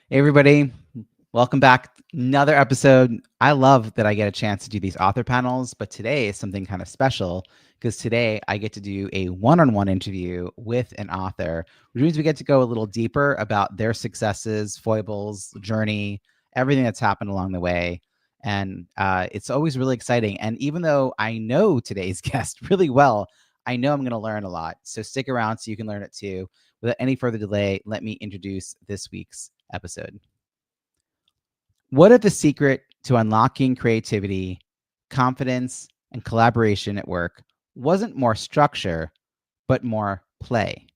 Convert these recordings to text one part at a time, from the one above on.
Hey, everybody. Welcome back. Another episode. I love that I get a chance to do these author panels, but today is something kind of special because today I get to do a one-on-one interview with an author, which means we get to go a little deeper about their successes, foibles, journey, everything that's happened along the way. And it's always really exciting. And even though I know today's guest really well, I know I'm going to learn a lot. So stick around so you can learn it too. Without any further delay, let me introduce this week's episode. What if the secret to unlocking creativity, confidence, and collaboration at work wasn't more structure, but more play?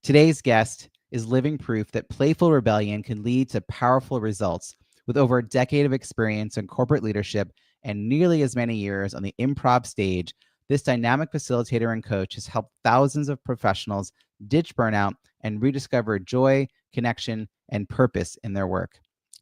Today's guest is living proof that Playful Rebellion can lead to powerful results. With over a decade of experience in corporate leadership and nearly as many years on the improv stage, this dynamic facilitator and coach has helped thousands of professionals ditch burnout and rediscover joy, connection, and purpose in their work.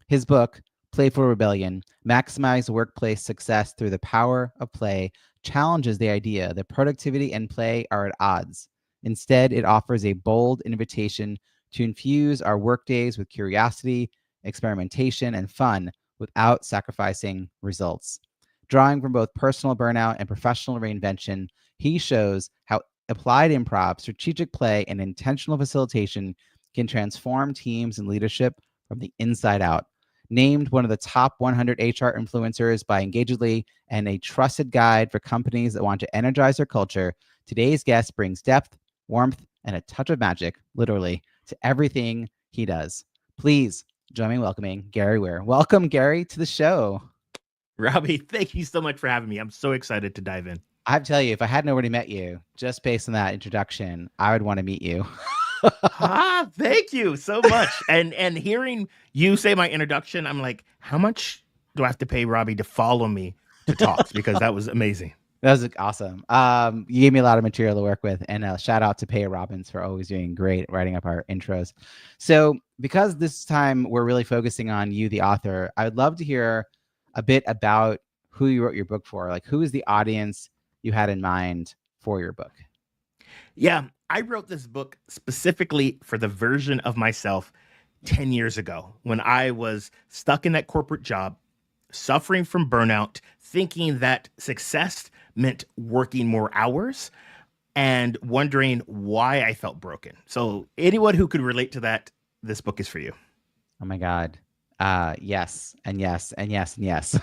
His book, Playful Rebellion, Maximize Workplace Success Through the Power of Play, challenges the idea that productivity and play are at odds. Instead, it offers a bold invitation to infuse our workdays with curiosity, experimentation, and fun without sacrificing results. Drawing from both personal burnout and professional reinvention, he shows how applied improv, strategic play, and intentional facilitation can transform teams and leadership from the inside out. Named one of the top 100 HR influencers by Engagedly and a trusted guide for companies that want to energize their culture, today's guest brings depth, warmth, and a touch of magic, literally, to everything he does. Please join me in welcoming Gary Ware. Welcome, Gary, to the show. Robbie, thank you so much for having me. I'm so excited to dive in. I have to tell you, if I hadn't already met you, just based on that introduction, I would want to meet you. Thank you so much. And hearing you say my introduction, I'm like, how much do I have to pay Robbie to follow me to talks? Because that was amazing. That was awesome. You gave me a lot of material to work with, and shout out to Paya Robbins for always doing great writing up our intros. So, because this time we're really focusing on you, the author, I would love to hear a bit about who you wrote your book for. Like, who is the audience you had in mind for your book? Yeah, I wrote this book specifically for the version of myself 10 years ago when I was stuck in that corporate job, suffering from burnout, thinking that success meant working more hours and wondering why I felt broken. So, anyone who could relate to that, this book is for you. Oh my God. Yes, and yes, and yes, and yes.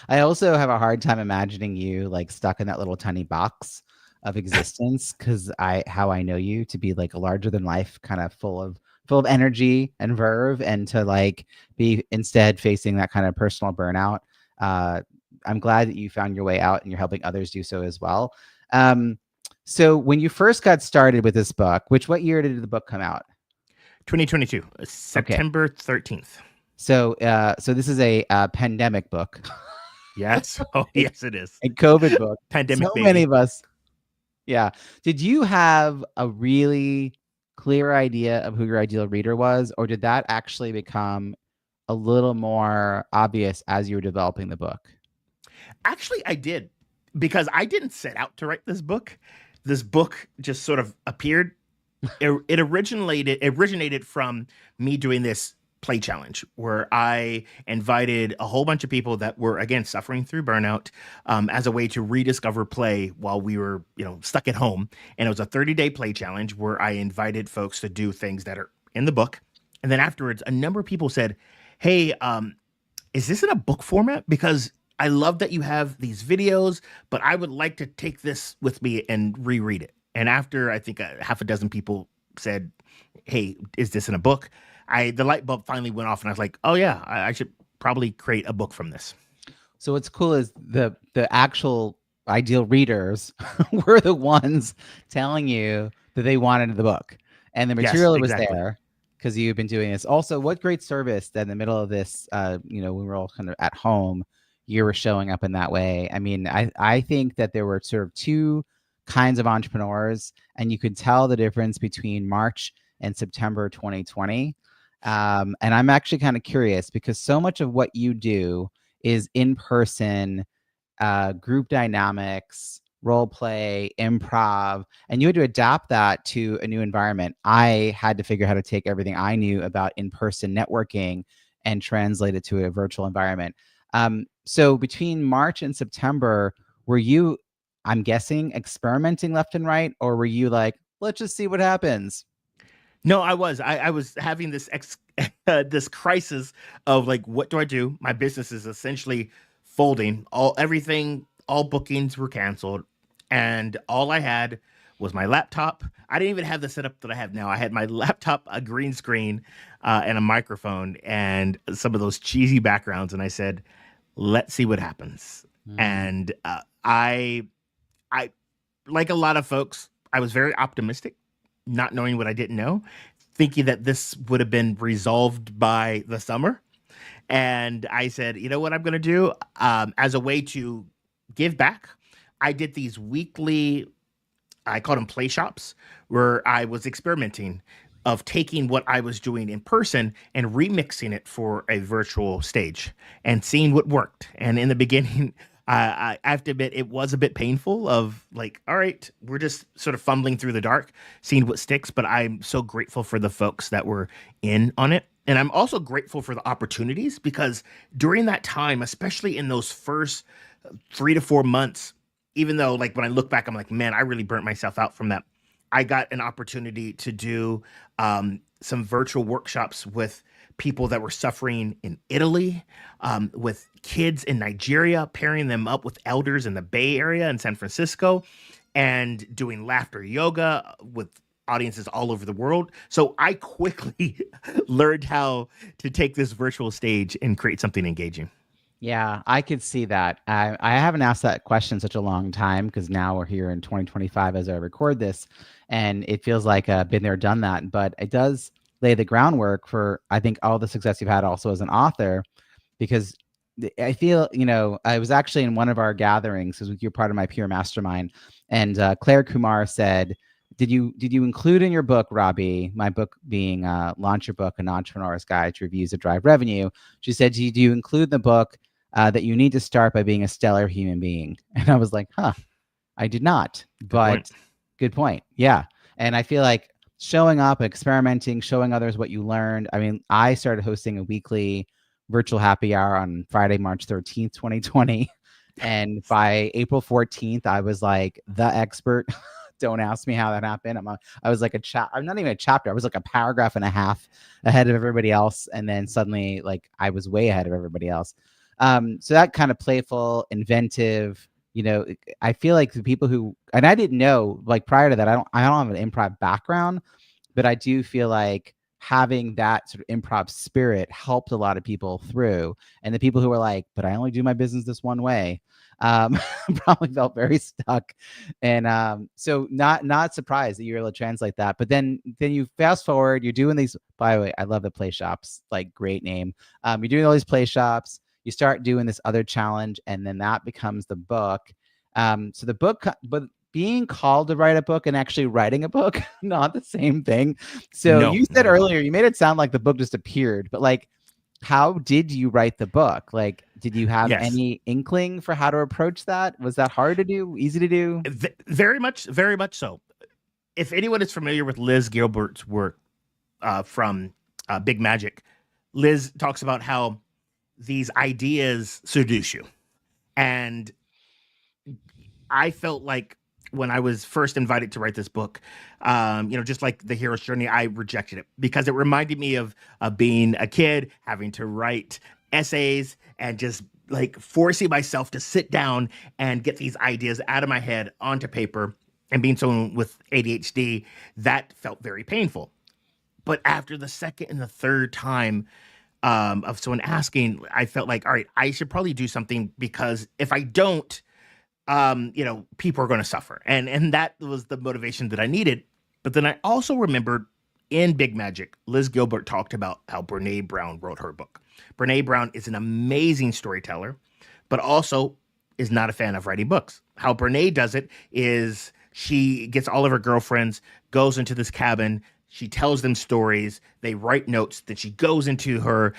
I also have a hard time imagining you like stuck in that little tiny box of existence because how I know you to be like a larger than life, kind of full of energy and verve, and to like be instead facing that kind of personal burnout. Uh, I'm glad that you found your way out and you're helping others do so as well. So when you first got started with this book, what year did the book come out? 2022, Okay. September 13th. So this is a pandemic book, Yes. Oh, yes, it is. a COVID book. Pandemic So many baby. of us. Yeah. Did you have a really clear idea of who your ideal reader was, or did that actually become a little more obvious as you were developing the book? Actually, I did because I didn't set out to write this book. This book just sort of appeared. It originated from me doing this play challenge where I invited a whole bunch of people that were again suffering through burnout as a way to rediscover play while we were stuck at home. And it was a 30-day play challenge where I invited folks to do things that are in the book. And then afterwards, a number of people said, "Hey, is this in a book format? Because I love that you have these videos, but I would like to take this with me and reread it." And after I think half a dozen people said, "Hey, is this in a book?" The light bulb finally went off, and I was like, "Oh yeah, I should probably create a book from this." So what's cool is the actual ideal readers were the ones telling you that they wanted the book, and the Yes, material was exactly. there because you've been doing this. Also, what great service that in the middle of this, when we're all kind of at home, you were showing up in that way. I mean, I think that there were sort of two kinds of entrepreneurs, and you could tell the difference between March and September 2020. And I'm actually kind of curious because so much of what you do is in person, group dynamics, role play, improv, and you had to adapt that to a new environment. I had to figure out how to take everything I knew about in-person networking and translate it to a virtual environment. So between March and September, were you, I'm guessing, experimenting left and right, or were you like, let's just see what happens? No, I was having this this crisis of like, what do I do? My business is essentially folding. All bookings were canceled, and all I had was my laptop. I didn't even have the setup that I have now. I had my laptop, a green screen, and a microphone, and some of those cheesy backgrounds. And I said, "Let's see what happens." Mm. And I like a lot of folks, I was very optimistic, not knowing what I didn't know, thinking that this would have been resolved by the summer. And I said, you know what I'm going to do? As a way to give back, I did these weekly, I called them play shops, where I was experimenting of taking what I was doing in person and remixing it for a virtual stage and seeing what worked. And in the beginning, I have to admit, it was a bit painful of like, all right, we're just sort of fumbling through the dark, seeing what sticks. But I'm so grateful for the folks that were in on it. And I'm also grateful for the opportunities because during that time, especially in those first 3 to 4 months, even though like when I look back, I'm like, man, I really burnt myself out from that. I got an opportunity to do some virtual workshops with people that were suffering in Italy, with kids in Nigeria, pairing them up with elders in the Bay Area in San Francisco, and doing laughter yoga with audiences all over the world. So I quickly learned how to take this virtual stage and create something engaging. Yeah, I could see that. I haven't asked that question in such a long time because now we're here in 2025 as I record this, and it feels like been there, done that. But it does lay the groundwork for, I think, all the success you've had also as an author, because I feel, I was actually in one of our gatherings because you're part of my peer mastermind, and Claire Kumar said, did you include in your book, Robbie, my book being Launch Your Book, an entrepreneur's guide to reviews that drive revenue? She said, do you include in the book that you need to start by being a stellar human being? And I was like, huh, I did not, Good point. but good point. Yeah. And I feel like showing up, experimenting, showing others what you learned. I mean, I started hosting a weekly virtual happy hour on Friday, March 13th, 2020. And by April 14th, I was like the expert. Don't ask me how that happened. I was like I'm not even a chapter. I was like a paragraph and a half ahead of everybody else. And then suddenly, like, I was way ahead of everybody else. So that kind of playful, inventive, I feel like the people who, and I didn't know, like, prior to that, I don't have an improv background, but I do feel like having that sort of improv spirit helped a lot of people through. And the people who were like, but I only do my business this one way, probably felt very stuck. And so not surprised that you're able to translate that. But then you fast forward, you're doing these, by the way, I love the play shops, like, great name. You're doing all these play shops, you start doing this other challenge, and then that becomes the book. So the book, but being called to write a book and actually writing a book, not the same thing. So No, you said not at all. earlier, you made it sound like the book just appeared, but like, how did you write the book? Like, did you have Yes. any inkling for how to approach that? Was that hard to do? Easy to do? Very much so. If anyone is familiar with Liz Gilbert's work from Big Magic, Liz talks about how these ideas seduce you. And I felt like when I was first invited to write this book, just like the hero's journey, I rejected it because it reminded me of being a kid, having to write essays and just like forcing myself to sit down and get these ideas out of my head onto paper. And being someone with ADHD, that felt very painful. But after the second and the third time of someone asking, I felt like, all right, I should probably do something because if I don't, people are going to suffer. And that was the motivation that I needed. But then I also remembered in Big Magic, Liz Gilbert talked about how Brene Brown wrote her book. Brene Brown is an amazing storyteller, but also is not a fan of writing books. How Brene does it is she gets all of her girlfriends, goes into this cabin, She tells them stories. They write notes. Then she goes into her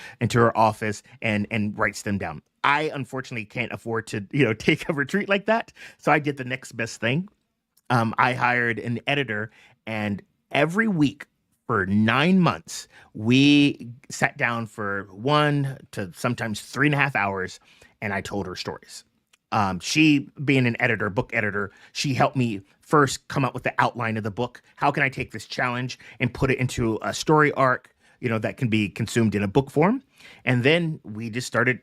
office and writes them down. I unfortunately can't afford to take a retreat like that, so I did the next best thing. I hired an editor, and every week for 9 months, we sat down for 1 to sometimes 3.5 hours, and I told her stories. She, being an editor, book editor, she helped me first come up with the outline of the book. How can I take this challenge and put it into a story arc, that can be consumed in a book form? And then we just started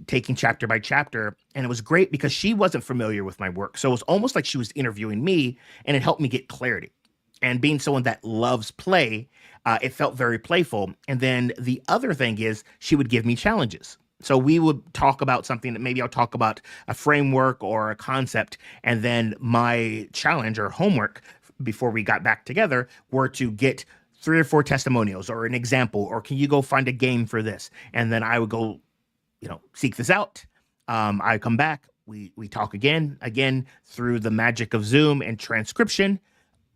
taking chapter by chapter. And it was great because she wasn't familiar with my work. So it was almost like she was interviewing me, and it helped me get clarity. And being someone that loves play, it felt very playful. And then the other thing is she would give me challenges. So we would talk about something that maybe I'll talk about a framework or a concept. And then my challenge or homework before we got back together were to get 3 or 4 testimonials or an example, or can you go find a game for this? And then I would go, seek this out. I come back, we talk again through the magic of Zoom and transcription.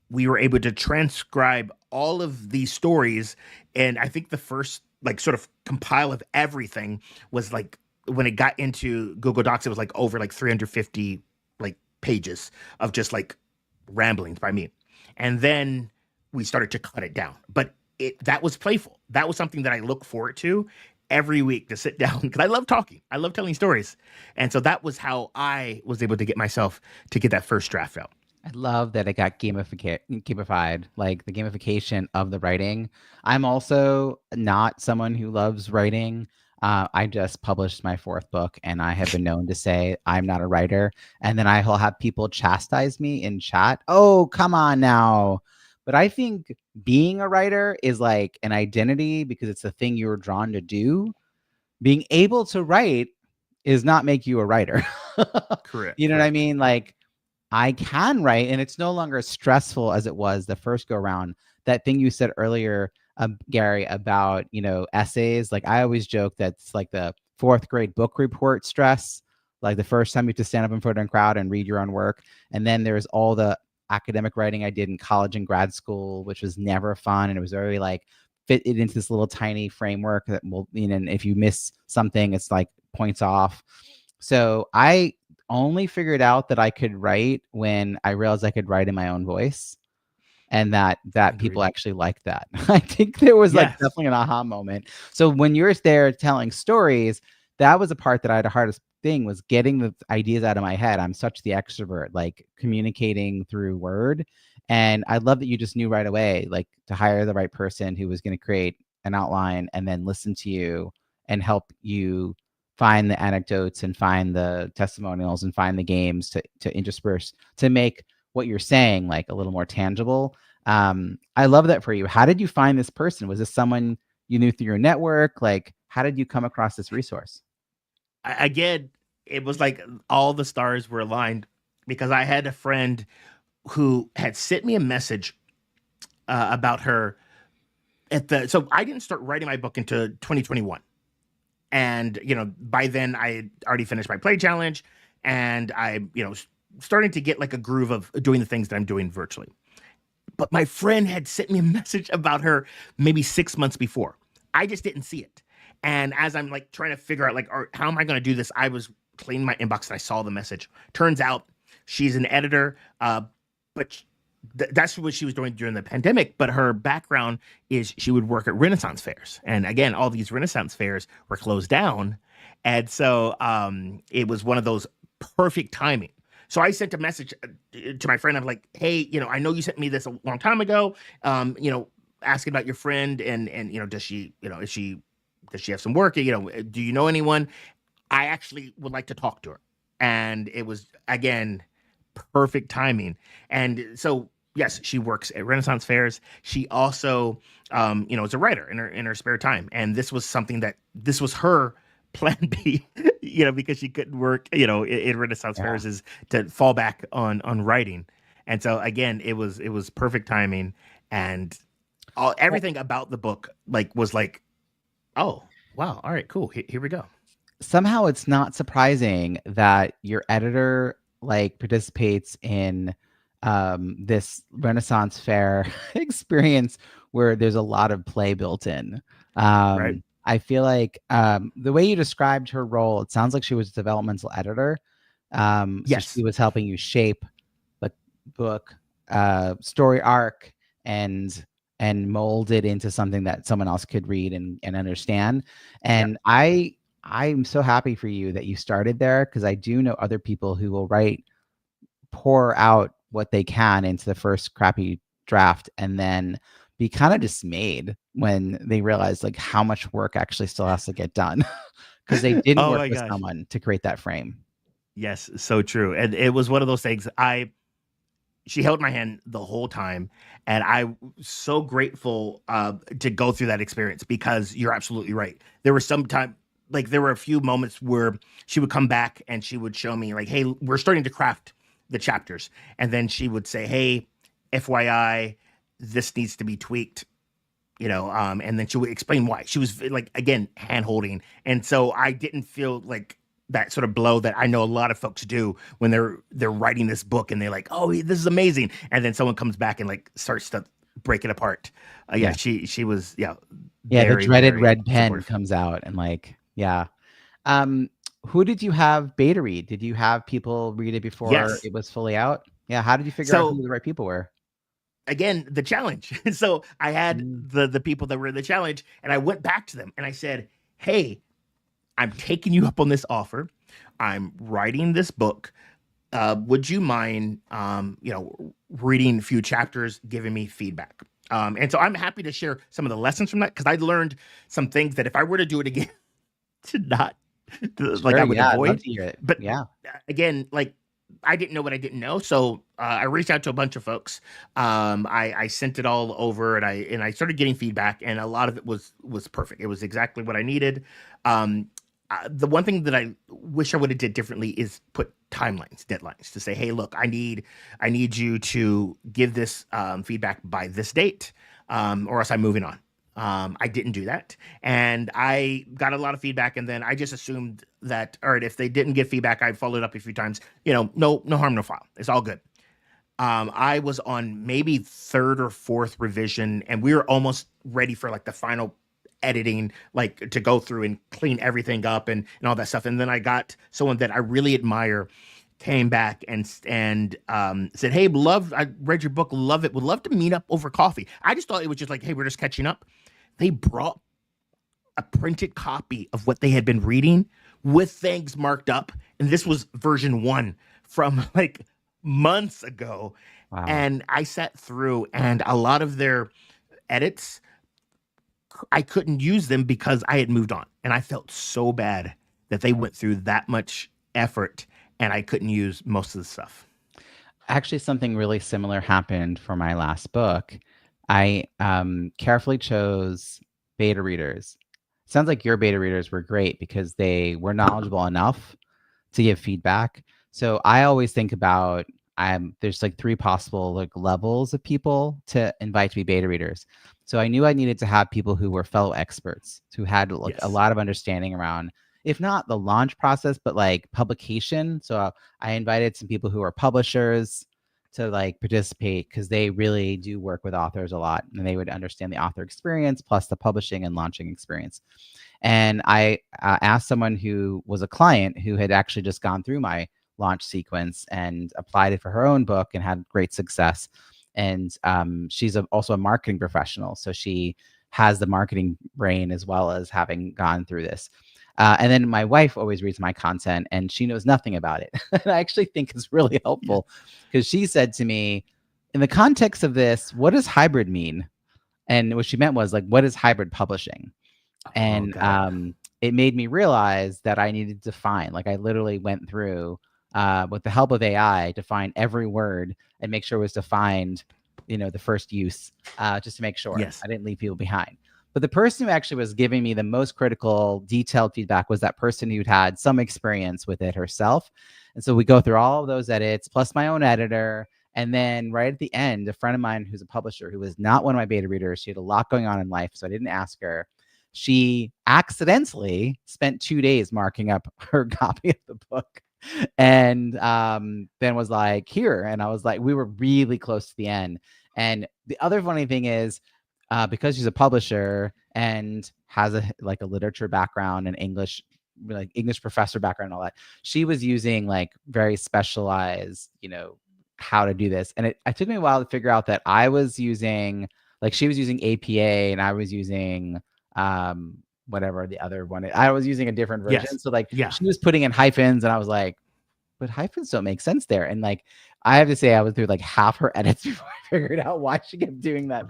We were able to transcribe all of these stories. And I think the first like sort of compile of everything was like when it got into Google Docs, it was like over like 350 like pages of just like ramblings by me. And then we started to cut it down. But that was playful. That was something that I look forward to every week, to sit down, because I love talking. I love telling stories. And so that was how I was able to get myself to get that first draft out. I love that it got gamified, like the gamification of the writing. I'm also not someone who loves writing. I just published my 4th book, and I have been known to say I'm not a writer. And then I will have people chastise me in chat. Oh, come on now. But I think being a writer is like an identity because it's the thing you were drawn to do. Being able to write is not make you a writer. Correct. You know what I mean? Like, I can write, and it's no longer as stressful as it was the first go around. That thing you said earlier, Gary, about, essays. Like, I always joke that's like the 4th grade book report stress. Like the first time you have to stand up in front of a crowd and read your own work. And then there's all the academic writing I did in college and grad school, which was never fun. And it was very like fit it into this little tiny framework that will, and if you miss something, it's like points off. So I only figured out that I could write when I realized I could write in my own voice, and that people actually liked that. I think there was like definitely an aha moment. So when you're there telling stories, that was a part that I had the hardest thing, was getting the ideas out of my head. I'm such the extrovert, like communicating through word. And I love that you just knew right away, like to hire the right person who was going to create an outline and then listen to you and help you find the anecdotes and find the testimonials and find the games to intersperse, to make what you're saying like a little more tangible. I love that for you. How did you find this person? Was this someone you knew through your network? Like, how did you come across this resource? Again, it was like all the stars were aligned, because I had a friend who had sent me a message about her so I didn't start writing my book until 2021. And, by then I had already finished my play challenge, and I, starting to get like a groove of doing the things that I'm doing virtually. But my friend had sent me a message about her maybe 6 months before. I just didn't see it. And as I'm like trying to figure out like, how am I going to do this? I was cleaning my inbox and I saw the message. Turns out she's an editor, but that's what she was doing during the pandemic. But her background is she would work at Renaissance fairs. And again, all these Renaissance fairs were closed down. And so it was one of those perfect timing. So I sent a message to my friend. I'm like, hey, I know you sent me this a long time ago, asking about your friend and does she, does she have some work? Do you know anyone? I actually would like to talk to her. And it was, again, perfect timing. And so, yes, she works at Renaissance fairs. She also, is a writer in her spare time. And this was this was her plan B, because she couldn't work, in Renaissance fairs, is to fall back on writing. And so again, it was perfect timing, and everything about the book was like, oh wow, all right, cool, here we go. Somehow it's not surprising that your editor participates in this Renaissance fair experience where there's a lot of play built in. Right. I feel like the way you described her role, it sounds like she was a developmental editor. So she Yes. was helping you shape the book story arc and mold it into something that someone else could read and understand. Yeah. And I'm so happy for you that you started there, because I do know other people who will pour out what they can into the first crappy draft and then be kind of dismayed when they realize like how much work actually still has to get done because they didn't Oh work my with gosh. someone to create that frame. Yes, so true. And it was one of those things. She held my hand the whole time, and I'm so grateful to go through that experience, because you're absolutely right. There was some time, like there were a few moments where she would come back and she would show me like, "Hey, we're starting to craft the chapters," and then she would say, "Hey, FYI, this needs to be tweaked." And then she would explain why. She was like, again, hand holding. And so I didn't feel like that sort of blow that I know a lot of folks do when they're writing this book and they're like, "Oh, this is amazing," and then someone comes back and like starts to break it apart. Yeah, Yeah. she was Yeah. The very, dreaded very red pen supportive. comes out and like, yeah. Um, who did you have beta read? Did you have people read it before Yes. it was fully out? Yeah. How did you figure out So who the right people were? again, the challenge. So I had Mm, the people that were in the challenge, and I went back to them and I said, "Hey, I'm taking you up on this offer. I'm writing this book. Would you mind, reading a few chapters, giving me feedback?" And so I'm happy to share some of the lessons from that, because I learned some things that if I were to do it again, to not like sure. I would Yeah. I'd love avoid. to hear it. But Yeah. again, like I didn't know what I didn't know, so I reached out to a bunch of folks. I sent it all over, and I started getting feedback, and a lot of it was perfect. It was exactly what I needed. Um, the one thing that I wish I would have did differently is put timelines, deadlines, to say, "Hey, look, I need you to give this feedback by this date, or else I'm moving on." I didn't do that, and I got a lot of feedback, and then I just assumed that, all right, if they didn't give feedback, I followed up a few times. No harm, no foul. It's all good. I was on maybe third or fourth revision, and we were almost ready for like the final editing, like to go through and clean everything up and all that stuff. And then I got someone that I really admire came back and said, "Hey, I read your book, love it. Would love to meet up over coffee." I just thought it was just like, "Hey, we're just catching up." They brought a printed copy of what they had been reading with things marked up, and this was version 1 from like months ago. Wow. And I sat through, and a lot of their edits, I couldn't use them because I had moved on, and I felt so bad that they went through that much effort and I couldn't use most of the stuff. Actually, something really similar happened for my last book. I carefully chose beta readers. Sounds like your beta readers were great because they were knowledgeable enough to give feedback. So I always think about there's like 3 possible like levels of people to invite to be beta readers. So I knew I needed to have people who were fellow experts who had like a Yes. lot of understanding around, if not the launch process, but like publication. So I invited some people who are publishers to like participate because they really do work with authors a lot and they would understand the author experience plus the publishing and launching experience. And I asked someone who was a client who had actually just gone through my launch sequence and applied it for her own book and had great success. And she's also a marketing professional. So she has the marketing brain as well as having gone through this. And then my wife always reads my content and she knows nothing about it. And I actually think it's really Yeah. helpful because she said to me, in the context of this, what does hybrid mean? And what she meant was like, what is hybrid publishing? Oh, And got it. it made me realize that I needed to find, like I literally went through with the help of AI to find every word and make sure it was defined, the first use, just to make sure Yes. I didn't leave people behind. But the person who actually was giving me the most critical, detailed feedback was that person who'd had some experience with it herself. And so we go through all of those edits, plus my own editor. And then right at the end, a friend of mine who's a publisher who was not one of my beta readers, she had a lot going on in life, so I didn't ask her. She accidentally spent 2 days marking up her copy of the book and then was like, here. And I was like, we were really close to the end. And the other funny thing is, because she's a publisher and has a literature background and English professor background and all that. She was using like very specialized, how to do this. And it took me a while to figure out that I was using, like, she was using APA and I was using whatever the other one. I was using a different version. Yes. So like Yeah. she was putting in hyphens and I was like, but hyphens don't make sense there. And like, I have to say I was through like half her edits before I figured out why she kept doing that.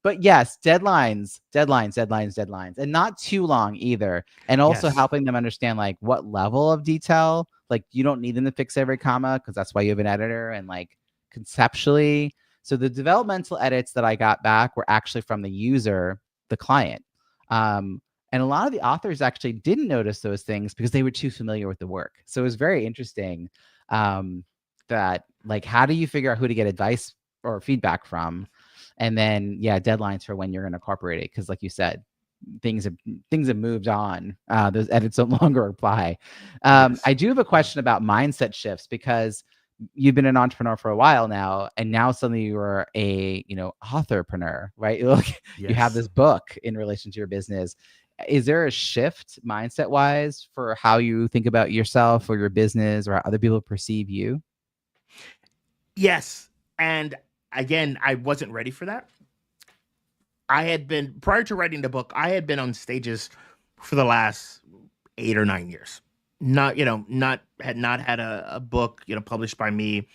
But yes, deadlines, and not too long either. And also Yes. helping them understand like what level of detail, like you don't need them to fix every comma because that's why you have an editor, and like conceptually. So the developmental edits that I got back were actually from the user, the client. And a lot of the authors actually didn't notice those things because they were too familiar with the work. So it was very interesting that like, how do you figure out who to get advice or feedback from? And then, yeah, deadlines for when you're going to incorporate it. Because like you said, things have moved on. Those edits no longer apply. Yes. I do have a question about mindset shifts, because you've been an entrepreneur for a while now, and now suddenly you're a authorpreneur, right? You have this book in relation to your business. Is there a shift mindset wise for how you think about yourself or your business or how other people perceive you? Yes. And again, I wasn't ready for that. I had been, prior to writing the book, I had been on stages for the last 8 or 9 years. Had not had a book, published by me.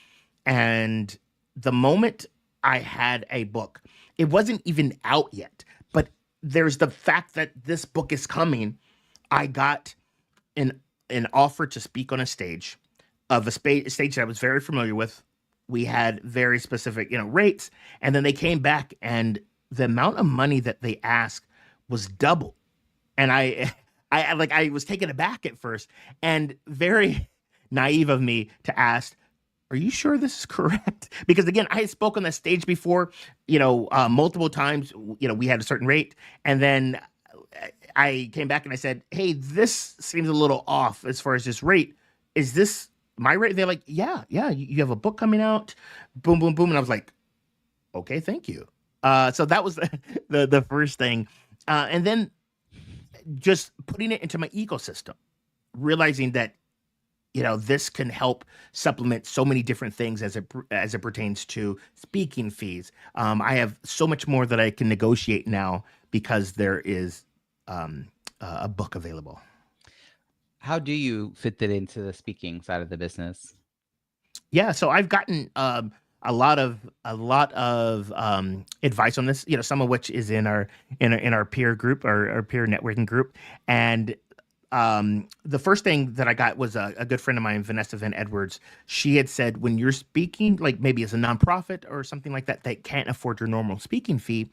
And the moment I had a book, it wasn't even out yet, but there's the fact that this book is coming. I got an offer to speak on a stage of a stage that I was very familiar with. We had very specific, rates, and then they came back and the amount of money that they asked was double. And I was taken aback at first, and very naive of me to ask, "Are you sure this is correct?" Because again, I had spoken on that stage before, multiple times. We had a certain rate, and then I came back and I said, "Hey, this seems a little off as far as this rate. Is this my rate?" They're like, "Yeah, yeah. You have a book coming out." Boom, boom, boom, and I was like, "Okay, thank you." So that was the first thing, and then just putting it into my ecosystem, realizing that this can help supplement so many different things as it pertains to speaking fees. I have so much more that I can negotiate now because there is a book available. How do you fit that into the speaking side of the business? Yeah, so I've gotten a lot of advice on this. Some of which is in our peer group, our peer networking group, and the first thing that I got was a good friend of mine, Vanessa Van Edwards. She had said, when you're speaking, like maybe as a nonprofit or something like that, that can't afford your normal speaking fee,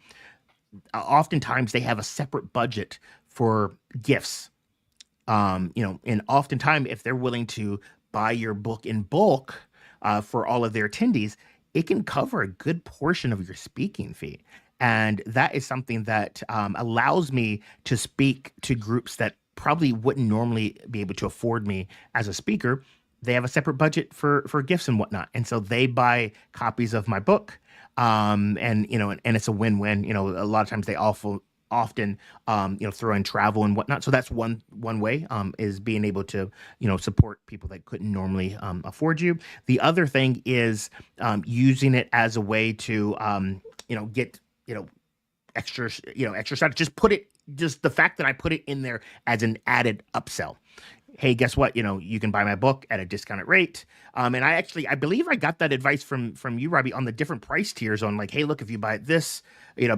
oftentimes they have a separate budget for gifts. And oftentimes if they're willing to buy your book in bulk for all of their attendees, it can cover a good portion of your speaking fee. And that is something that allows me to speak to groups that probably wouldn't normally be able to afford me as a speaker. They have a separate budget for gifts and whatnot, and so they buy copies of my book. And it's a win-win. A lot of times they often throw in travel and whatnot. So that's one way, is being able to support people that couldn't normally afford you. The other thing is using it as a way to get extra stuff. Just the fact that I put it in there as an added upsell. Hey, guess what? You can buy my book at a discounted rate. And I believe I got that advice from you, Robbie, on the different price tiers on like, hey, look, if you buy this,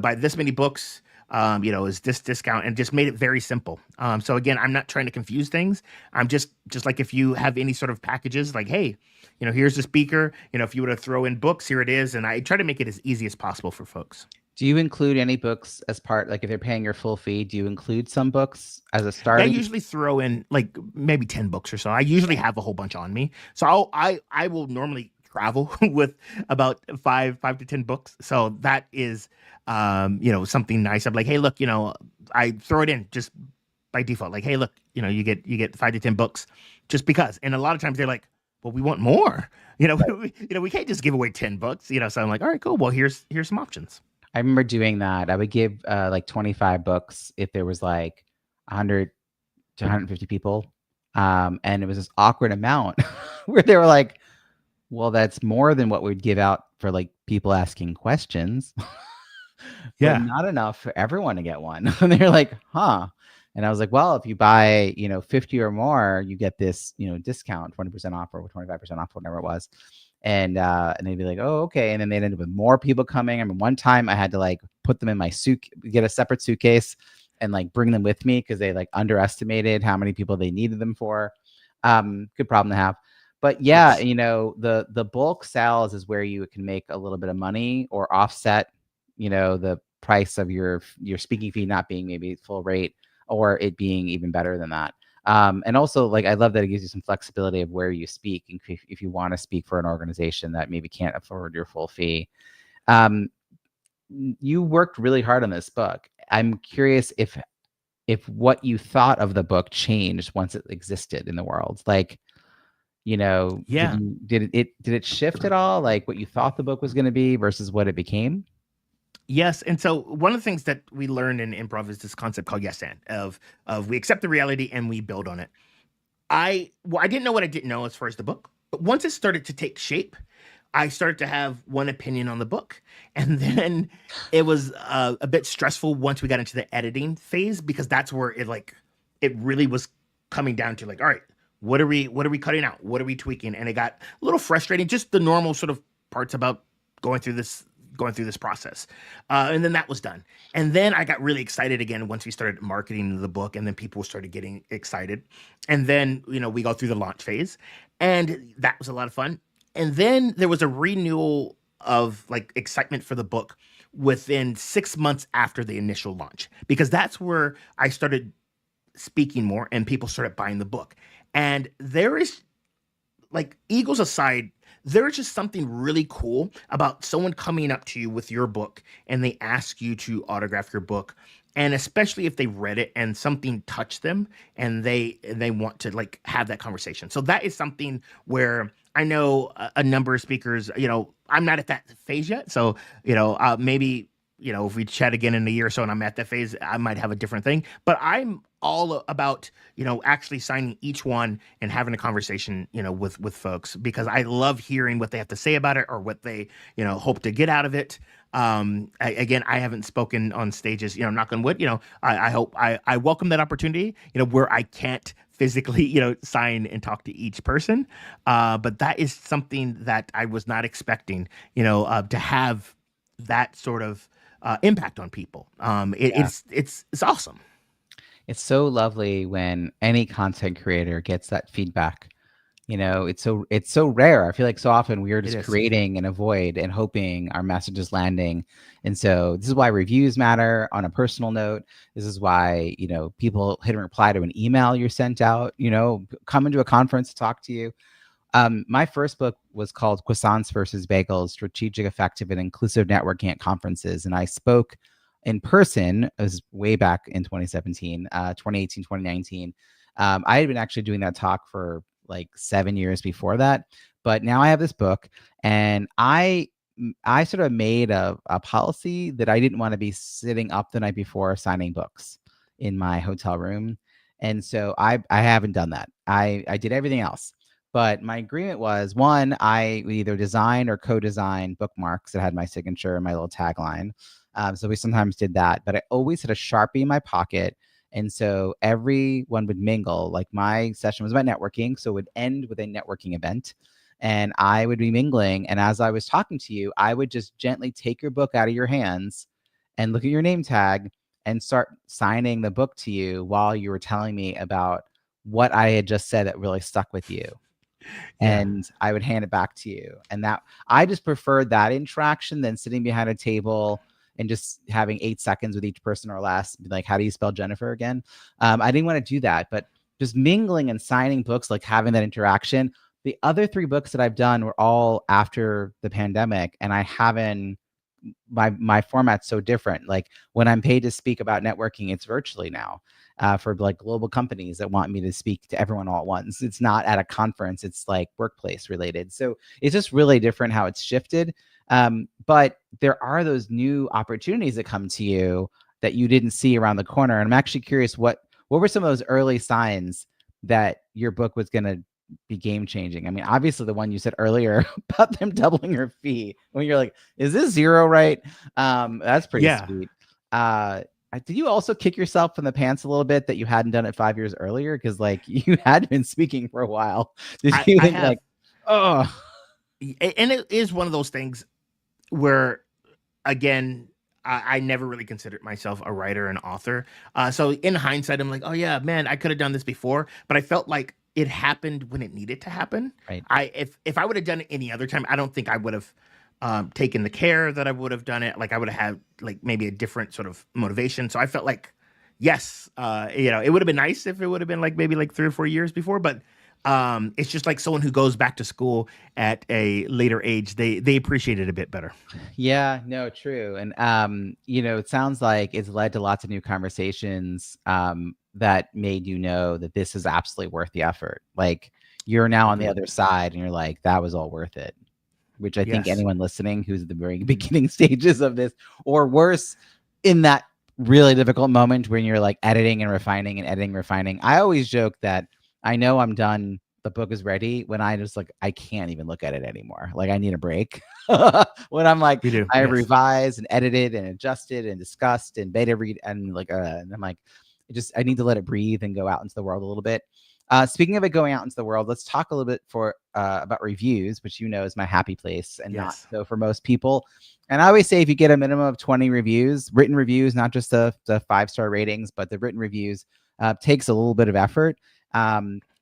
buy this many books, is this discount, and just made it very simple. So again, I'm not trying to confuse things. I'm just like, if you have any sort of packages, like, hey, here's the speaker, if you were to throw in books, here it is. And I try to make it as easy as possible for folks. Do you include any books as part, like if they're paying your full fee, do you include some books as a starting? I usually throw in like maybe 10 books or so. I usually have a whole bunch on me. So I will normally travel with about 5 to 10 books. So that is, something nice. I'm like, hey, look, I throw it in just by default. Like, hey, look, you get 5 to 10 books just because. And a lot of times they're like, well, we want more. We can't just give away 10 books. So I'm like, all right, cool. Well, here's some options. I remember doing that. I would give like 25 books if there was like 100 to 150 people. And it was this awkward amount where they were like, well, that's more than what we'd give out for like people asking questions, but Yeah. not enough for everyone to get one. And they're like, huh. And I was like, well, if you buy, 50 or more, you get this, discount, 20% off or 25% off, whatever it was. And they'd be like, oh, okay. And then they'd end up with more people coming. I mean, one time I had to like put them in my get a separate suitcase and like bring them with me because they like underestimated how many people they needed them for. Good problem to have. But yeah, Yes. the bulk sales is where you can make a little bit of money or offset, the price of your speaking fee not being maybe full rate or it being even better than that. And also, like, I love that it gives you some flexibility of where you speak, if you want to speak for an organization that maybe can't afford your full fee. Um, you worked really hard on this book. I'm curious if what you thought of the book changed once it existed in the world. Like, Yeah. did it shift at all? Like what you thought the book was going to be versus what it became? Yes, and so one of the things that we learn in improv is this concept called yes and of we accept the reality and we build on it. I didn't know what I didn't know as far as the book, but once it started to take shape, I started to have one opinion on the book, and then it was a bit stressful once we got into the editing phase because that's where it really was coming down to like, all right, what are we cutting out? What are we tweaking? And it got a little frustrating, just the normal sort of parts about going through this going through this process. And then that was done. And then I got really excited again once we started marketing the book, and then people started getting excited. And then, we go through the launch phase, and that was a lot of fun. And then there was a renewal of like excitement for the book within 6 months after the initial launch, because that's where I started speaking more and people started buying the book. And there is, like, egos aside, there's just something really cool about someone coming up to you with your book and they ask you to autograph your book, and especially if they read it and something touched them and they want to like have that conversation. So that is something where I know a number of speakers, I'm not at that phase yet, so maybe if we chat again in a year or so and I'm at that phase, I might have a different thing. But I'm all about, actually signing each one and having a conversation, with folks, because I love hearing what they have to say about it or what they, hope to get out of it. Again, I haven't spoken on stages, knock on wood, I hope I welcome that opportunity, where I can't physically, sign and talk to each person. But that is something that I was not expecting, to have that sort of impact on people. Yeah. It's awesome. It's so lovely when any content creator gets that feedback. It's so rare. I feel like so often we are It just is. creating in a void and hoping our message is landing. And so this is why reviews matter on a personal note. This is why, people hit and reply to an email you're sent out, come into a conference to talk to you. My first book was called Croissants versus Bagels: Strategic, Effective, and Inclusive Networking at Conferences. And I spoke in person. It was way back in 2017, 2018, 2019. I had been actually doing that talk for like 7 years before that. But now I have this book, and I sort of made a policy that I didn't want to be sitting up the night before signing books in my hotel room. And so I haven't done that. I did everything else. But my agreement was, one, I would either design or co-design bookmarks that had my signature and my little tagline. So we sometimes did that, but I always had a Sharpie in my pocket. And so everyone would mingle. Like, my session was about networking, so it would end with a networking event. And I would be mingling. And as I was talking to you, I would just gently take your book out of your hands and look at your name tag and start signing the book to you while you were telling me about what I had just said that really stuck with you. Yeah. And I would hand it back to you. And that, I just preferred that interaction than sitting behind a table and just having 8 seconds with each person or less. Like, how do you spell Jennifer again? I didn't want to do that, but just mingling and signing books, like having that interaction. The other 3 books that I've done were all after the pandemic, and I haven't, my format's so different. Like, when I'm paid to speak about networking, it's virtually now, for like global companies that want me to speak to everyone all at once. It's not at a conference, it's like workplace related. So it's just really different how it's shifted. But there are those new opportunities that come to you that you didn't see around the corner. And I'm actually curious, what were some of those early signs that your book was going to be game changing? I mean, obviously the one you said earlier about them doubling your fee, when you're like, is this zero right? That's pretty Yeah. sweet. Did you also kick yourself in the pants a little bit that you hadn't done it 5 years earlier? Because like you had been speaking for a while. Did you I think have, like, oh, and it is one of those things where, again, I never really considered myself a writer and author. So in hindsight, I'm like, oh yeah, man, I could have done this before, but I felt like it happened when it needed to happen. right. If I would have done it any other time, I don't think I would have taken the care that I would have done it. Like I would have had like maybe a different sort of motivation. So I felt like, yes, it would have been nice if it would have been like maybe like 3 or 4 years before, but it's just like someone who goes back to school at a later age, they appreciate it a bit better. Yeah, no, true. And it sounds like it's led to lots of new conversations that made you know that this is absolutely worth the effort. Like you're now on the Agreed. other side and you're like, that was all worth it. Which I think Yes. anyone listening who's at the very beginning stages of this, or worse, in that really difficult moment when you're like editing and refining and editing, refining. I always joke that I know I'm done. The book is ready when I just like, I can't even look at it anymore. Like I need a break. When I'm like, We do. I Yes. revised and edited and adjusted and discussed and beta read and like, and I'm like, I need to let it breathe and go out into the world a little bit. Speaking of it going out into the world, let's talk a little bit about reviews, which is my happy place and not Yes. so for most people. And I always say if you get a minimum of 20 reviews, written reviews, not just the 5-star ratings, but the written reviews, takes a little bit of effort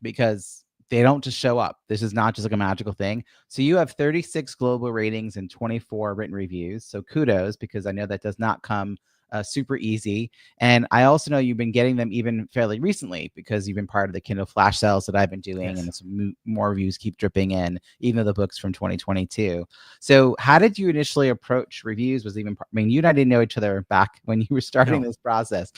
because they don't just show up. This is not just like a magical thing. So you have 36 global ratings and 24 written reviews. So kudos, because I know that does not come super easy. And I also know you've been getting them even fairly recently because you've been part of the Kindle flash sales that I've been doing, Yes. and some more reviews keep dripping in, even though the book's from 2022. So how did you initially approach reviews? I mean, you and I didn't know each other back when you were starting No. this process.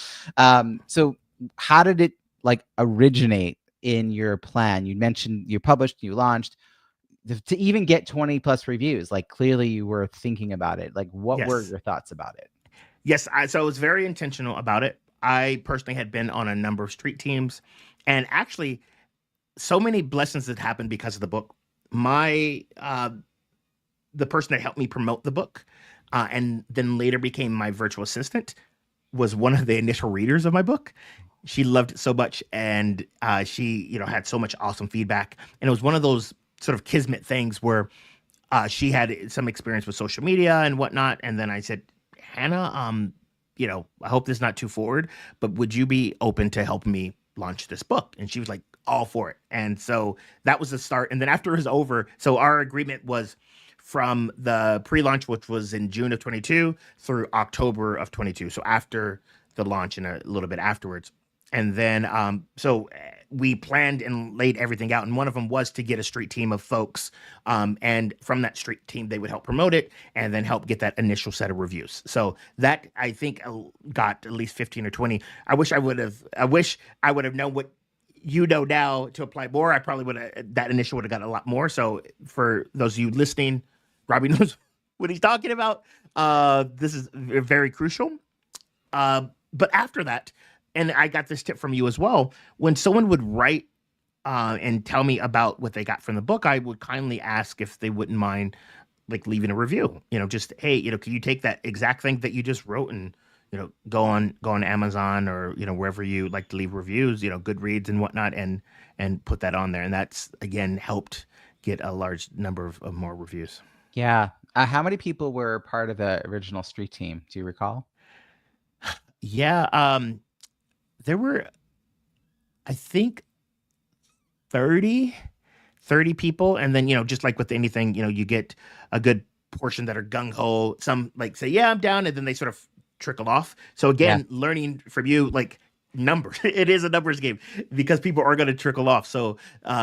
So how did it like originate in your plan? You mentioned you published, you launched. To even get 20 plus reviews, like clearly you were thinking about it. Like what were Yes. your thoughts about it? Yes. So I was very intentional about it. I personally had been on a number of street teams, and actually, so many blessings that happened because of the book. My the person that helped me promote the book, and then later became my virtual assistant, was one of the initial readers of my book. She loved it so much, and she, had so much awesome feedback. And it was one of those sort of kismet things where she had some experience with social media and whatnot. And then I said, Hannah, I hope this is not too forward, but would you be open to helping me launch this book? And she was like, all for it. And so that was the start. And then after it was over, so our agreement was from the pre-launch, which was in June of 22 through October of 22. So after the launch and a little bit afterwards. And then, we planned and laid everything out. And one of them was to get a street team of folks. And from that street team, they would help promote it and then help get that initial set of reviews. So that I think got at least 15 or 20. I wish I would have known what you know now to apply more. I probably would have, that initial would have got a lot more. So for those of you listening, Robbie knows what he's talking about. This is very crucial. But after that, and I got this tip from you as well, when someone would write and tell me about what they got from the book, I would kindly ask if they wouldn't mind like leaving a review. Just, hey, can you take that exact thing that you just wrote and go on Amazon or wherever you like to leave reviews, Goodreads and whatnot, and put that on there. And that's again helped get a large number of more reviews. Yeah. How many people were part of the original street team? Do you recall? Yeah, there were, I think, 30, 30 people. And then, just like with anything, you get a good portion that are gung ho. Some like say, yeah, I'm down. And then they sort of trickle off. So Yeah. again, learning from you, like numbers, it is a numbers game because people are going to trickle off. So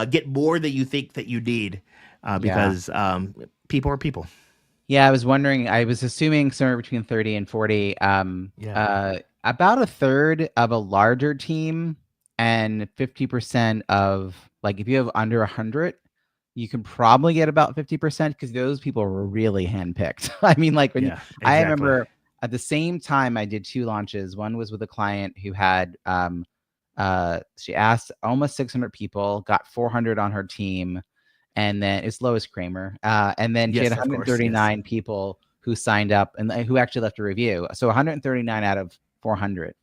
get more than you think that you need Yeah. because people are people. Yeah. I was wondering, I was assuming somewhere between 30 and 40. Yeah. About a third of a larger team and 50% of like if you have under 100, you can probably get about 50% because those people were really handpicked. I mean, like Yeah, I exactly. remember at the same time I did 2 launches. One was with a client who had she asked almost 600 people, got 400 on her team, and then it's Lois Kramer. And then she had Yes, of course. Yes. 139 people who signed up and who actually left a review. So 139 out of 400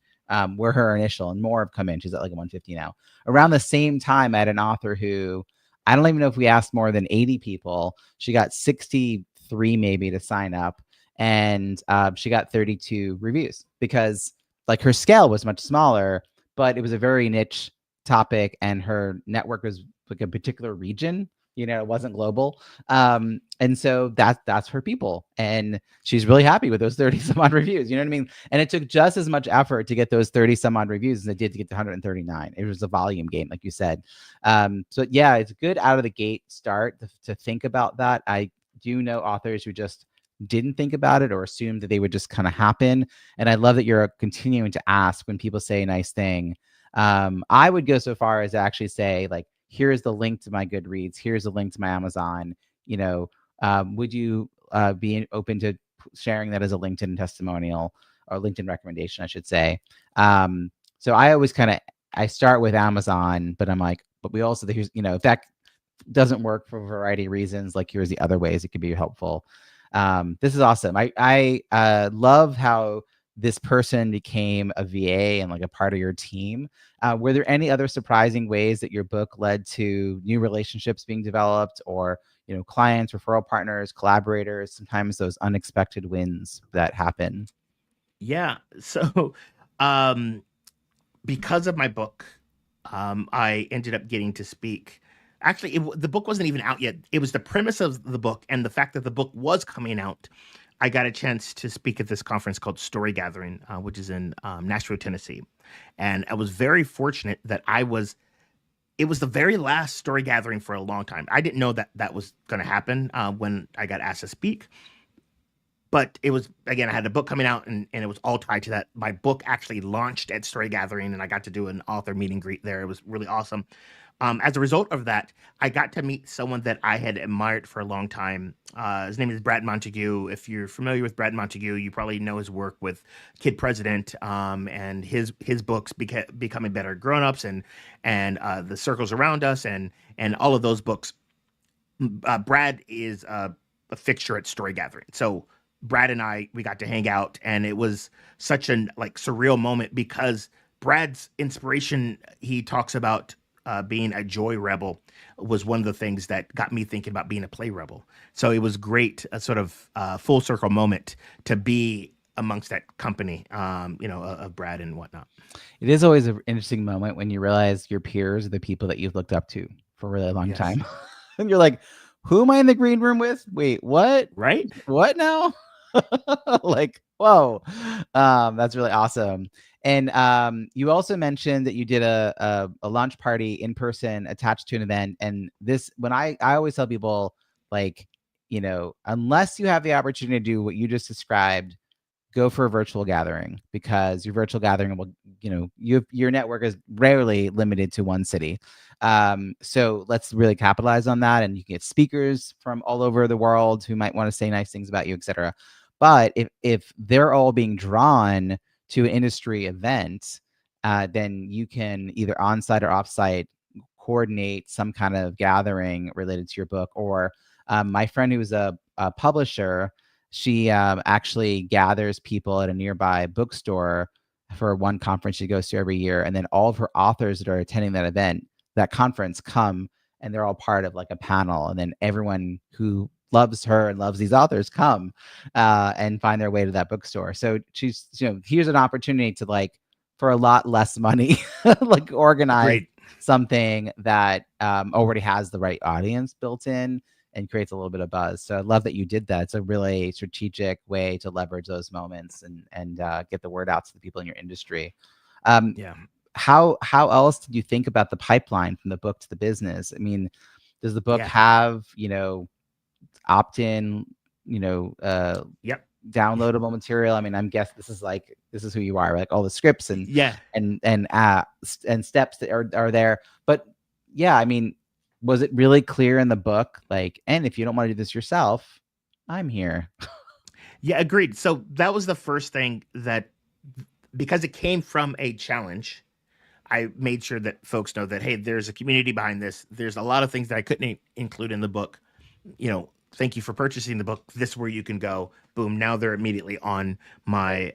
were her initial, and more have come in. She's at like 150 now. Around the same time, I had an author who I don't even know if we asked more than 80 people. She got 63 maybe to sign up, and she got 32 reviews because like her scale was much smaller, but it was a very niche topic, and her network was like a particular region. You know, it wasn't global. And so that's her people. And she's really happy with those 30 some odd reviews. You know what I mean? And it took just as much effort to get those 30 some odd reviews as it did to get to 139. It was a volume game, like you said. So yeah, it's good out of the gate start to think about that. I do know authors who just didn't think about it or assumed that they would just kind of happen. And I love that you're continuing to ask when people say a nice thing. I would go so far as to actually say, like, here's the link to my Goodreads, here's the link to my Amazon. You know, would you be open to sharing that as a LinkedIn testimonial or LinkedIn recommendation, I should say? So I always I start with Amazon, but I'm like, but we also, here's, you know, if that doesn't work for a variety of reasons, like here's the other ways it could be helpful. This is awesome. I love how this person became a VA and like a part of your team. Were there any other surprising ways that your book led to new relationships being developed, or, you know, clients, referral partners, collaborators, sometimes those unexpected wins that happen? Yeah. So, um, because of my book, I ended up getting to speak. Actually, the book wasn't even out yet. It was the premise of the book and the fact that the book was coming out. I got a chance to speak at this conference called Story Gathering, which is in Nashville, Tennessee. And I was very fortunate that it was the very last story gathering for a long time. I didn't know that that was going to happen when I got asked to speak. But it was, again, I had a book coming out, and it was all tied to that. My book actually launched at Story Gathering, and I got to do an author meet and greet there. It was really awesome. As a result of that, I got to meet someone that I had admired for a long time. His name is Brad Montague. If you're familiar with Brad Montague, you probably know his work with Kid President, and his books, Becoming Better Grown-ups, and The Circles Around Us, and all of those books. Brad is a fixture at Story Gathering. So Brad and we got to hang out, and it was such an like surreal moment because Brad's inspiration, he talks about being a joy rebel, was one of the things that got me thinking about being a play rebel. So it was great, a sort of full circle moment to be amongst that company, of Brad and whatnot. It is always an interesting moment when you realize your peers are the people that you've looked up to for a really long Yes. time. And you're like, who am I in the green room with? Wait, what? Right? What now? Like, whoa. That's really awesome. And you also mentioned that you did a launch party in person attached to an event. And this, when I always tell people, like, you know, unless you have the opportunity to do what you just described, go for a virtual gathering, because your virtual gathering will, you know, your network is rarely limited to one city. So let's really capitalize on that. And you can get speakers from all over the world who might want to say nice things about you, etc. But if they're all being drawn to an industry event, then you can either on-site or off-site coordinate some kind of gathering related to your book. Or my friend who was a publisher, she actually gathers people at a nearby bookstore for one conference she goes to every year. And then all of her authors that are attending that conference come, and they're all part of like a panel. And then everyone who loves her and loves these authors come and find their way to that bookstore. So she's, you know, here's an opportunity to, like, for a lot less money, like organize Great. something that already has the right audience built in and creates a little bit of buzz. So I love that you did that. It's a really strategic way to leverage those moments and get the word out to the people in your industry. Yeah. How else did you think about the pipeline from the book to the business? I mean, does the book Yeah. have, you know, opt-in, you know, Yep. downloadable material? I mean, I'm guessing this is who you are, like all the scripts Yeah. and steps that are there. But yeah, I mean, was it really clear in the book? Like, and if you don't want to do this yourself, I'm here. Yeah, agreed. So that was the first thing that, because it came from a challenge, I made sure that folks know that, hey, there's a community behind this. There's a lot of things that I couldn't include in the book. Thank you for purchasing the book. This is where you can go. Boom. Now they're immediately on my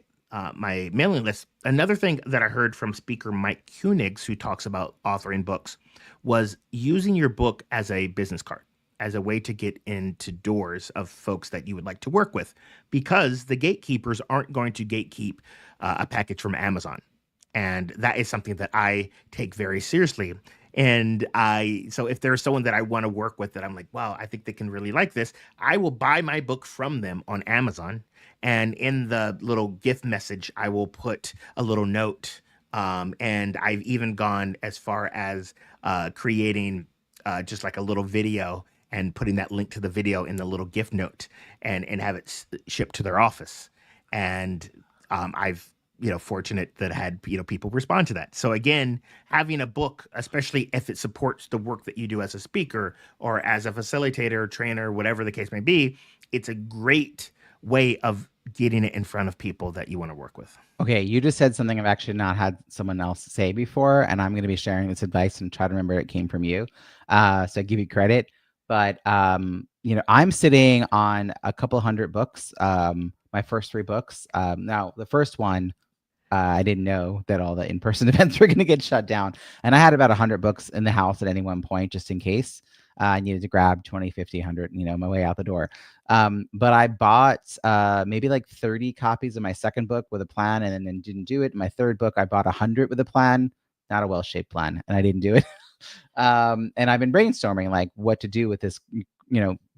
mailing list. Another thing that I heard from speaker Mike Koenigs, who talks about authoring books, was using your book as a business card, as a way to get into doors of folks that you would like to work with, because the gatekeepers aren't going to gatekeep a package from Amazon. And that is something that I take very seriously. And so if there's someone that I want to work with that I'm like, wow, I think they can really like this, I will buy my book from them on Amazon. And in the little gift message, I will put a little note. And I've even gone as far as creating just like a little video and putting that link to the video in the little gift note, and have it shipped to their office. And I've fortunate that had people respond to that. So again, having a book, especially if it supports the work that you do as a speaker or as a facilitator, trainer, whatever the case may be, it's a great way of getting it in front of people that you want to work with. Okay, you just said something I've actually not had someone else say before, and I'm going to be sharing this advice and try to remember it came from you. So I give you credit. But I'm sitting on a couple hundred books. My first 3 books. Now the first one, I didn't know that all the in-person events were going to get shut down. And I had about 100 books in the house at any one point, just in case I needed to grab 20, 50, 100, my way out the door. But I bought maybe like 30 copies of my second book with a plan, and then didn't do it. My third book, I bought 100 with a plan, not a well-shaped plan, and I didn't do it. And I've been brainstorming like what to do with this,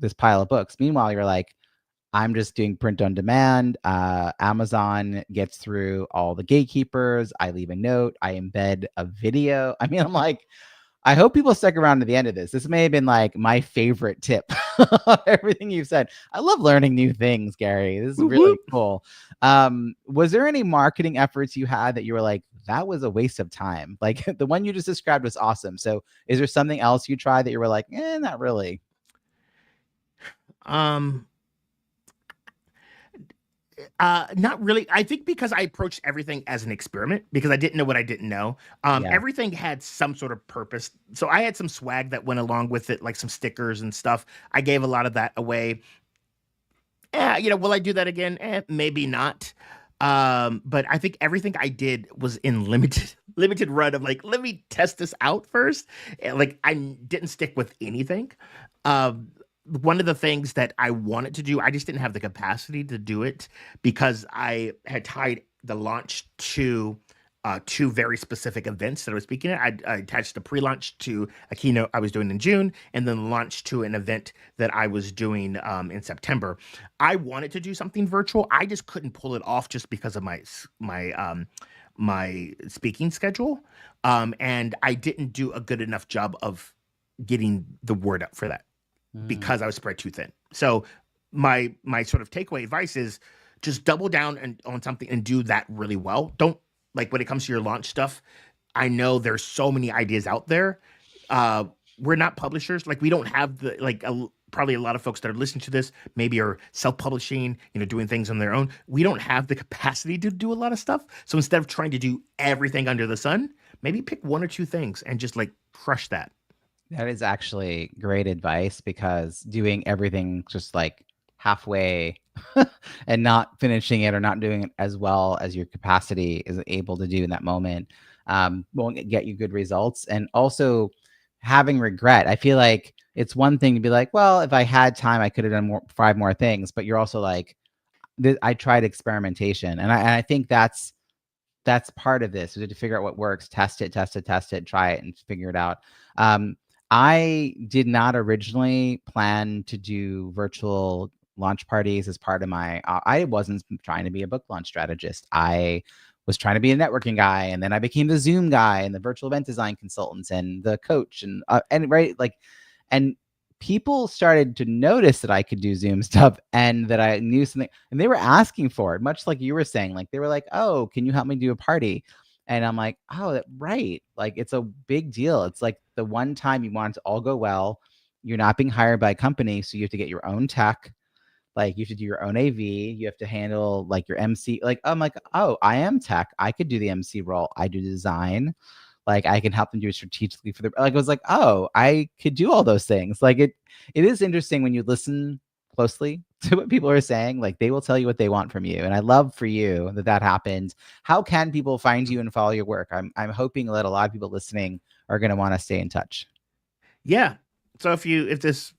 this pile of books. Meanwhile, you're like, I'm just doing print on demand. Amazon gets through all the gatekeepers. I leave a note. I embed a video. I mean, I'm like, I hope people stick around to the end of this. This may have been like my favorite tip of everything you've said. I love learning new things, Gary. This is really cool. Was there any marketing efforts you had that you were like, that was a waste of time? Like the one you just described was awesome. So is there something else you tried that you were like, not really? Not really. I think because I approached everything as an experiment, because I didn't know what I didn't know. Everything had some sort of purpose. So I had some swag that went along with it, like some stickers and stuff. I gave a lot of that away. Will I do that again? Maybe not. But I think everything I did was in limited run of like, let me test this out first. Like I didn't stick with anything. One of the things that I wanted to do, I just didn't have the capacity to do it because I had tied the launch to 2 very specific events that I was speaking at. I attached the pre-launch to a keynote I was doing in June, and then launch to an event that I was doing in September. I wanted to do something virtual. I just couldn't pull it off just because of my speaking schedule, and I didn't do a good enough job of getting the word out for that, because I was spread too thin. So my sort of takeaway advice is just double down on something and do that really well. Don't, like, when it comes to your launch stuff, I know there's so many ideas out there. We're not publishers. Like, we don't have probably a lot of folks that are listening to this maybe are self-publishing, doing things on their own. We don't have the capacity to do a lot of stuff. So instead of trying to do everything under the sun, maybe pick 1 or 2 things and just like crush that. That is actually great advice, because doing everything just like halfway and not finishing it or not doing it as well as your capacity is able to do in that moment won't get you good results. And also having regret. I feel like it's one thing to be like, well, if I had time, I could have done 5 more things. But you're also like, I tried experimentation. And I think that's part of this. We have to figure out what works, test it, try it, and figure it out. I did not originally plan to do virtual launch parties as part of my, I wasn't trying to be a book launch strategist. I was trying to be a networking guy. And then I became the Zoom guy and the virtual event design consultants and the coach and right. Like, and people started to notice that I could do Zoom stuff and that I knew something, and they were asking for it, much like you were saying. Like, they were like, oh, can you help me do a party? And I'm like, oh, right. Like, it's a big deal. It's like the one time you want it to all go well. You're not being hired by a company, so you have to get your own tech. Like, you have to do your own AV. You have to handle like your MC. Like, I'm like, oh, I am tech. I could do the MC role. I do design. Like, I can help them do it strategically for the. Like, I was like, oh, I could do all those things. Like, it is interesting when you listen closely to what people are saying. Like, they will tell you what they want from you, and I love for you that happened. How can people find you and follow your work? I'm hoping that a lot of people listening are going to want to stay in touch. Yeah. So if this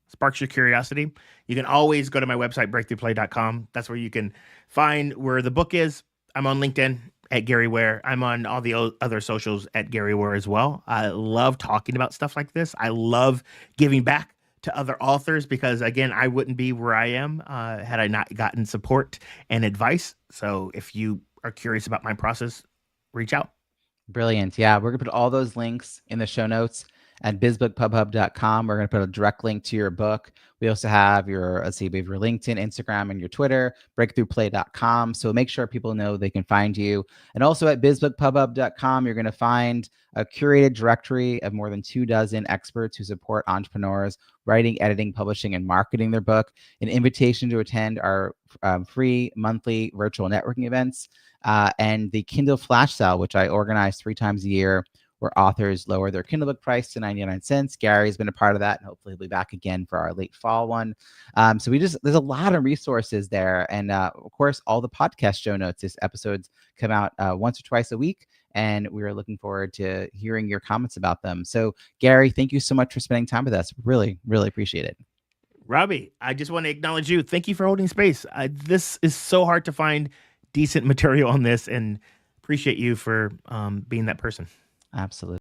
sparks your curiosity, you can always go to my website, breakthroughplay.com. That's where you can find where the book is. I'm on LinkedIn at Gary Ware. I'm on all the other socials at Gary Ware as well. I love talking about stuff like this. I love giving back to other authors because, again, I wouldn't be where I am had I not gotten support and advice. So if you are curious about my process, reach out. Brilliant. Yeah, we're going to put all those links in the show notes at bizbookpubhub.com. We're going to put a direct link to your book. We also have your, let's see, we have your LinkedIn, Instagram, and your Twitter, breakthroughplay.com. So make sure people know they can find you. And also at bizbookpubhub.com, you're going to find a curated directory of more than 24 experts who support entrepreneurs writing, editing, publishing, and marketing their book, an invitation to attend our free monthly virtual networking events, and the Kindle Flash Sale, which I organize 3 times a year, where authors lower their Kindle book price to 99 cents. Gary's been a part of that, and hopefully he'll be back again for our late fall one. So there's a lot of resources there. And of course, all the podcast show notes. These episodes come out once or twice a week, and we are looking forward to hearing your comments about them. So Gary, thank you so much for spending time with us. Really, really appreciate it. Robbie, I just want to acknowledge you. Thank you for holding space. This is so hard to find decent material on this, and appreciate you for being that person. Absolutely.